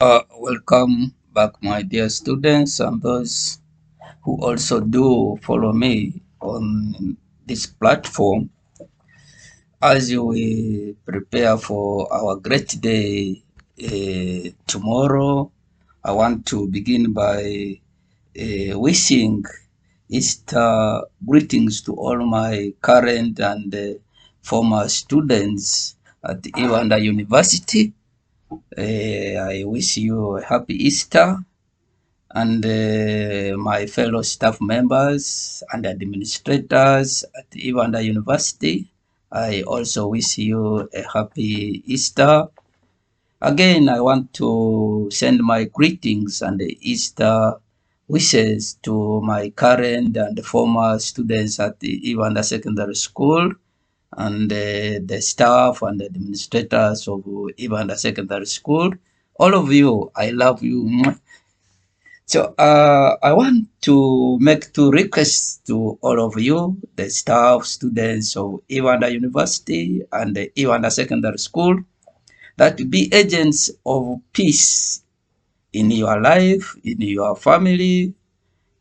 Welcome back, my dear students, and those who also do follow me on this platform as we prepare for our great day tomorrow. I want to begin by wishing Easter greetings to all my current and former students at Iwanda University. I wish you a happy Easter, and my fellow staff members and administrators at Evander University. I also wish you a happy Easter. Again, I want to send my greetings and Easter wishes to my current and former students at the Evander Secondary School and the staff and the administrators of Evander Secondary School. All of you, I love you. So I want to make two requests to all of you, the staff, students of Iwanda University and the Iwanda Secondary School, that be agents of peace in your life, in your family,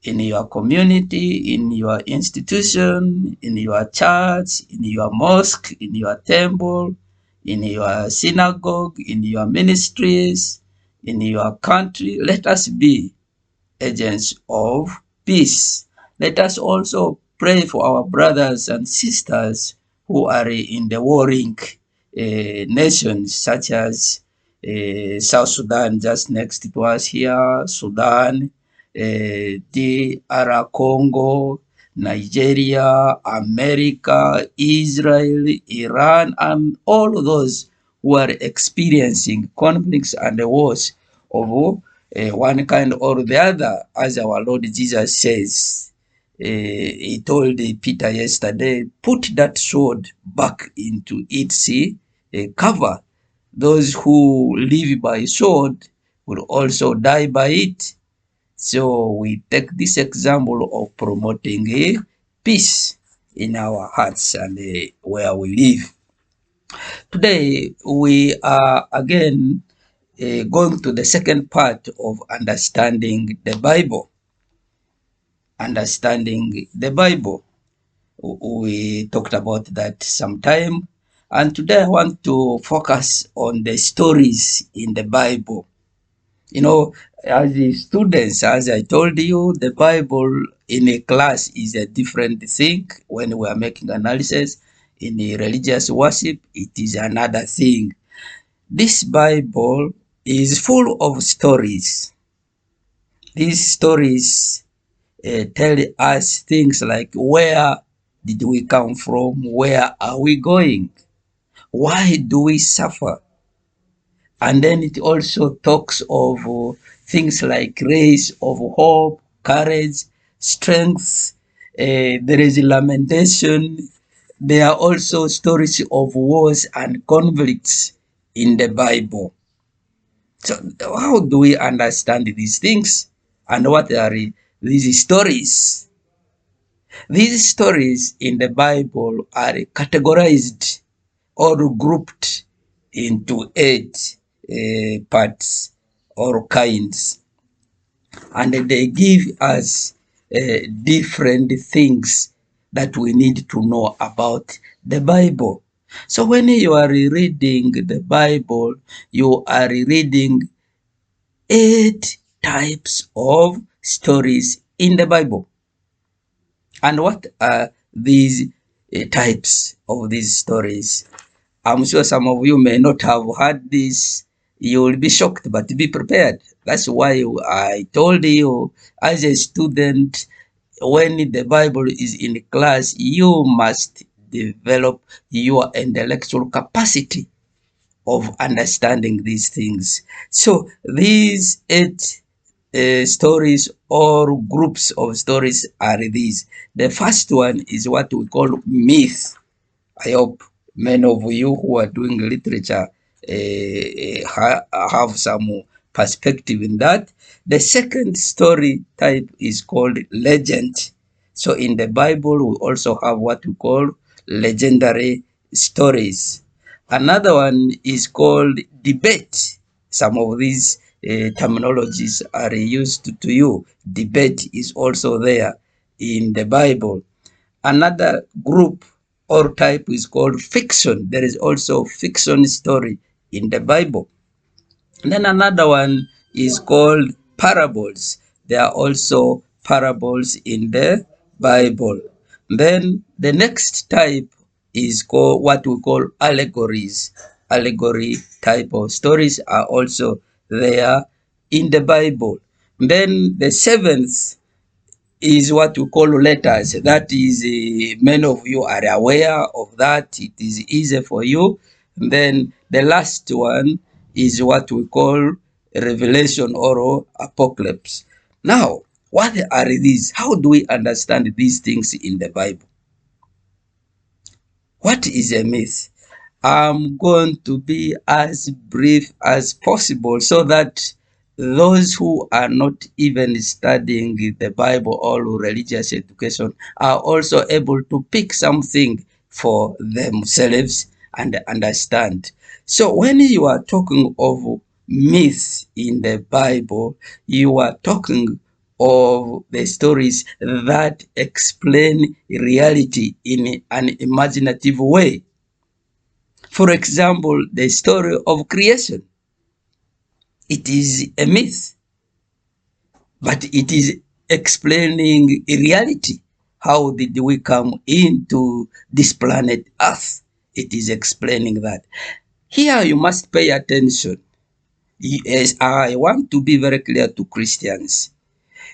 in your community, in your institution, in your church, in your mosque, in your temple, in your synagogue, in your ministries, in your country. Let us be agents of peace. Let us also pray for our brothers and sisters who are in the warring nations, such as South Sudan, just next to us here, Sudan, DR Congo, Nigeria, America, Israel, Iran, and all those who are experiencing conflicts and wars of one kind or the other, as our Lord Jesus says. He told Peter yesterday, put that sword back into its cover. Those who live by sword will also die by it. So we take this example of promoting peace in our hearts and where we live. Today we are again going to the second part of understanding the Bible. Understanding the Bible. We talked about that sometime. And today I want to focus on the stories in the Bible. You know, as the students, as I told you, the Bible in a class is a different thing. When we are making analysis in a religious worship, it is another thing. This Bible is full of stories. These stories tell us things like where did we come from, where are we going, why do we suffer, and then it also talks of things like rays of hope, courage, strength. There is lamentation. There are also stories of wars and conflicts in the Bible. So how do we understand these things, and what are these stories? These stories in the Bible are categorized or grouped into 8 parts or kinds, and they give us different things that we need to know about the Bible. So when you are reading the Bible, you are reading 8 types of stories in the Bible. And what are these types of these stories? I'm sure some of you may not have heard this. You will be shocked, but be prepared. That's why I told you, as a student, when the Bible is in class, you must develop your intellectual capacity of understanding these things. So these 8 stories or groups of stories are these. The first one is what we call myth. I hope many of you who are doing literature have some perspective in that. The second story type is called legend. So in the Bible, we also have what we call legendary stories. Another one is called debate. Some of these terminologies are used to you. Debate is also there in the Bible. Another group or type is called fiction. There is also fiction story in the Bible. And then another one is called parables. There are also parables in the Bible. Then the next type is called what we call allegories. Allegory type of stories are also there in the Bible. Then the seventh is what we call letters. That is, many of you are aware of that. It is easy for you. And then the last one is what we call revelation or apocalypse. Now, what are these? How do we understand these things in the Bible? What is a myth? I'm going to be as brief as possible so that those who are not even studying the Bible or religious education are also able to pick something for themselves and understand. So when you are talking of myths in the Bible, you are talking of the stories that explain reality in an imaginative way. For example, the story of creation. It is a myth, but it is explaining reality. How did we come into this planet Earth? It is explaining that. Here you must pay attention. Yes, I want to be very clear to Christians.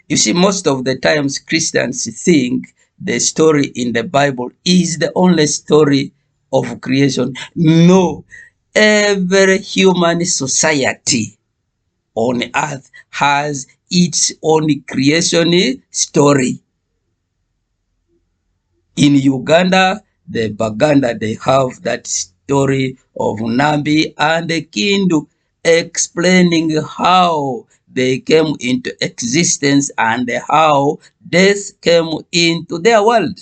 You see, most of the times Christians think the story in the Bible is the only story of creation. No, every human society on earth has its own creation story. In Uganda, the Baganda, they have that story of Nambi and the Kindu explaining how they came into existence and how death came into their world.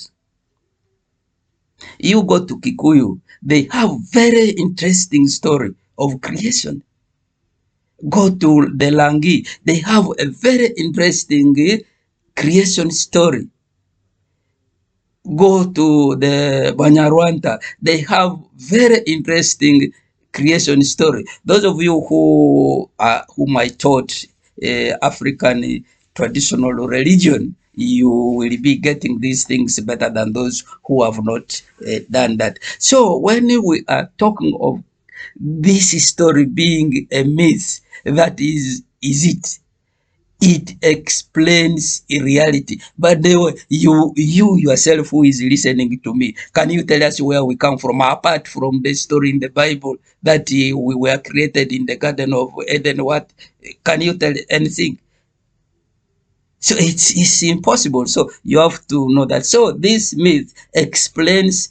You go to Kikuyu, they have very interesting story of creation. Go to the Langi, they have a very interesting creation story. Go to the Banyarwanta, they have very interesting creation story. Those of you whom I taught African traditional religion, you will be getting these things better than those who have not done that. So when we are talking of this story being a myth, that is it? It explains a reality. But you yourself who is listening to me, can you tell us where we come from, apart from the story in the Bible that we were created in the Garden of Eden? What can you tell anything? So it's impossible. So you have to know that. So this myth explains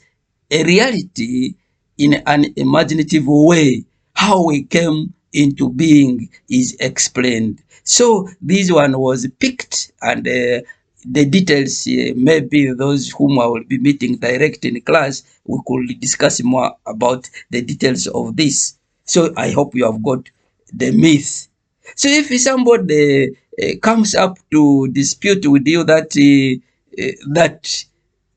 a reality in an imaginative way. How we came into being is explained. So this one was picked, and the details, maybe those whom I will be meeting direct in class, we could discuss more about the details of this. So I hope you have got the myth. So if somebody comes up to dispute with you that that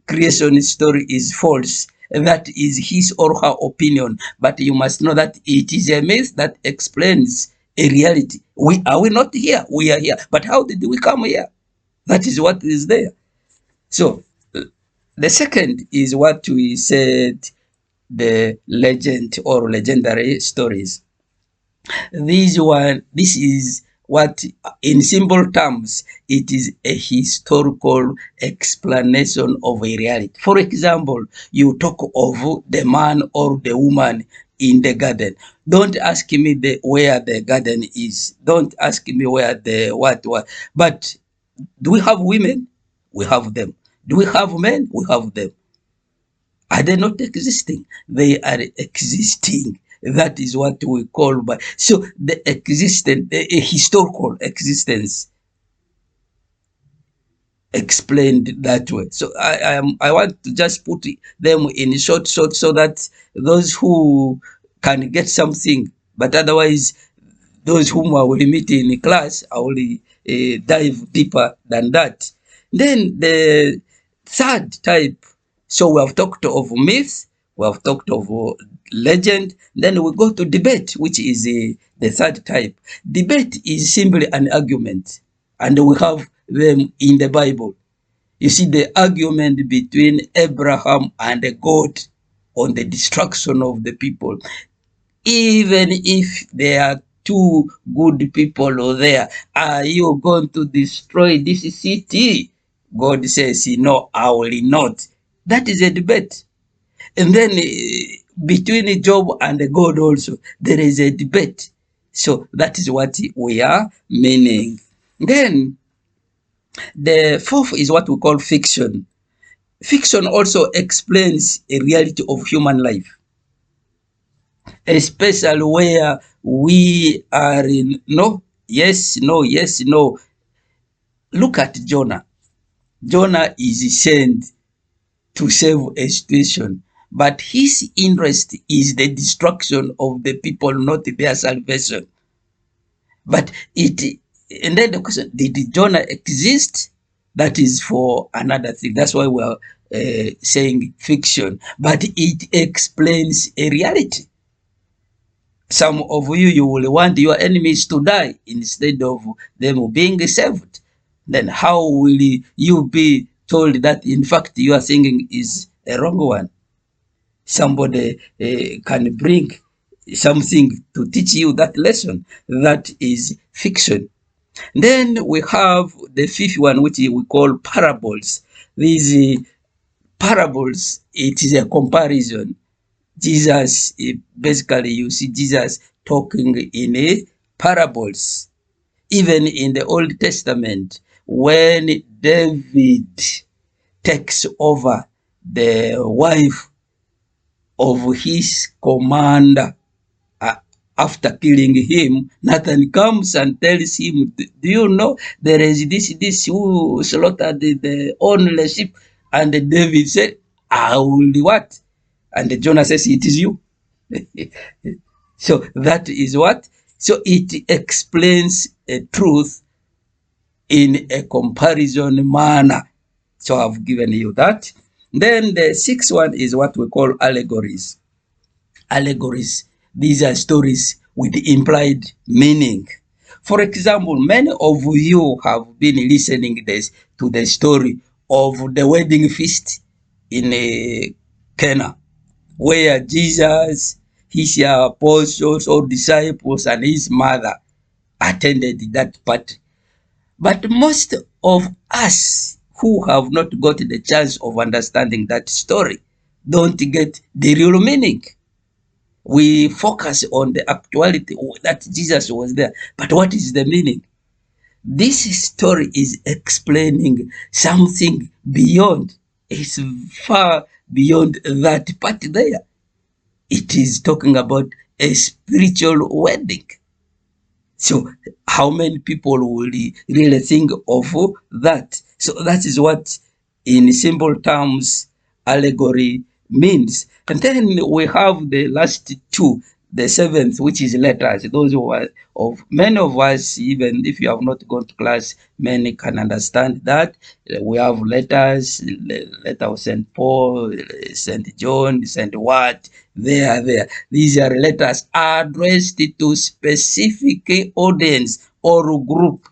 creation story is false, that is his or her opinion, but you must know that it is a myth that explains a reality. Are we not here? We are here. But how did we come here? That is what is there. So the second is what we said, the legend or legendary stories. This is what, in simple terms, it is a historical explanation of a reality. For example, you talk of the man or the woman in the garden. Don't ask me where the garden is. Don't ask me where the what. But do we have women? We have them. Do we have men? We have them. Are they not existing? They are existing. That is what we call by. So the existence, a historical existence explained that way. So I want to just put them in short so that those who can get something, but otherwise those whom I will meet in class, I will dive deeper than that. Then the third type, so we have talked of myth, we have talked of legend, then we go to debate, which is the third type. Debate is simply an argument, and we have them in the Bible. You see the argument between Abraham and God on the destruction of the people. Even if there are two good people there, are you going to destroy this city? God says, no, I will not. That is a debate. And then between Job and God also, there is a debate. So that is what we are meaning. Then the fourth is what we call fiction. Fiction also explains a reality of human life, especially where we are in no, yes, no, yes, no. Look at Jonah. Jonah is sent to save a situation, but his interest is the destruction of the people, not their salvation. But and then the question, did Jonah exist? That is for another thing. That's why we are saying fiction, but it explains a reality. Some of you will want your enemies to die instead of them being saved. Then how will you be told that in fact your thinking is a wrong one? Somebody can bring something to teach you that lesson. That is fiction. Then we have the fifth one, which we call parables. These parables, it is a comparison. Jesus, basically you see Jesus talking in parables. Even in the Old Testament, when David takes over the wife of his commander, after killing him, Nathan comes and tells him, do you know there is this who slaughtered the only sheep? And David said, I will what? And Jonah says, it is you. So that is what? So it explains a truth in a comparison manner. So I've given you that. Then the sixth one is what we call allegories. Allegories, these are stories with implied meaning. For example, many of you have been listening to the story of the wedding feast in Cana, where Jesus, his apostles or disciples, and his mother attended that party. But most of us who have not got the chance of understanding that story don't get the real meaning. We focus on the actuality that Jesus was there, but what is the meaning? This story is explaining something beyond. It's far beyond that part there. It is talking about a spiritual wedding. So how many people will really think of that? So that is what, in simple terms, allegory means. And then we have the last two, the seventh, which is letters. Those who are of many of us, even if you have not gone to class, many can understand that. We have letters, letter of St. Paul, St. John, St. What, there. These are letters addressed to specific audience or group.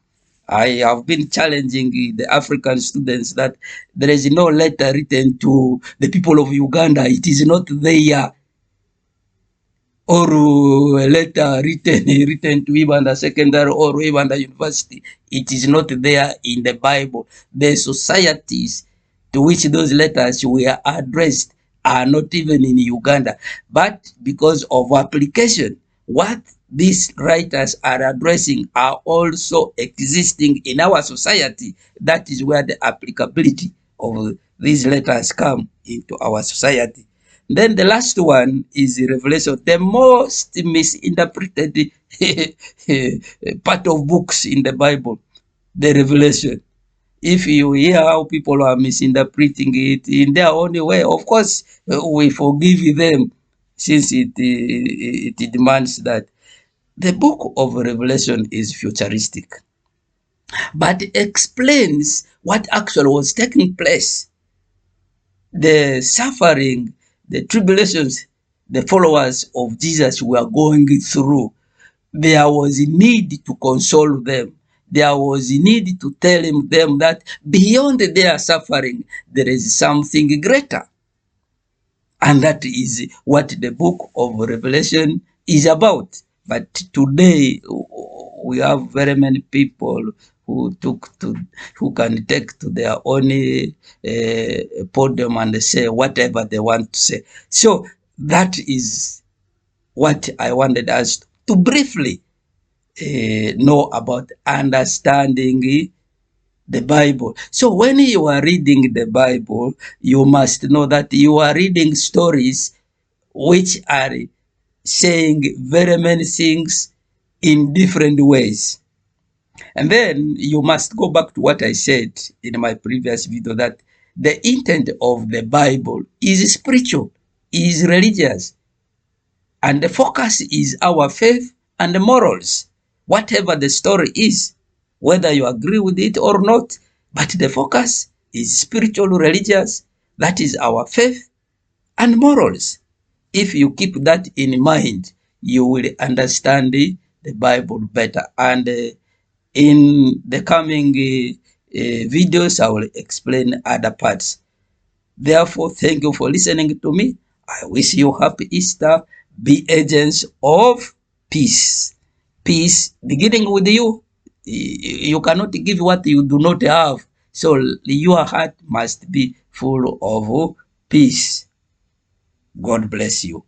I have been challenging the African students that there is no letter written to the people of Uganda. It is not there. Or a letter written to Ibanda Secondary or Ibanda University. It is not there in the Bible. The societies to which those letters were addressed are not even in Uganda. But because of application, what these writers are addressing are also existing in our society. That is where the applicability of these letters come into our society. Then the last one is Revelation, the most misinterpreted part of books in the Bible, the Revelation. If you hear how people are misinterpreting it in their own way, of course, we forgive them since it demands that. The book of Revelation is futuristic, but explains what actually was taking place. The suffering, the tribulations the followers of Jesus were going through. There was a need to console them. There was a need to tell them that beyond their suffering, there is something greater. And that is what the book of Revelation is about. But today, we have very many people who can take to their own podium and say whatever they want to say. So that is what I wanted us to briefly know about understanding the Bible. So when you are reading the Bible, you must know that you are reading stories which are saying very many things in different ways. And then you must go back to what I said in my previous video, that the intent of the Bible is spiritual, is religious, and the focus is our faith and the morals, whatever the story is, whether you agree with it or not. But the focus is spiritual, religious, that is our faith and morals. If you keep that in mind, you will understand the Bible better. And in the coming videos, I will explain other parts. Therefore, thank you for listening to me. I wish you happy Easter. Be agents of peace. Peace beginning with you. You cannot give what you do not have. So your heart must be full of peace. God bless you.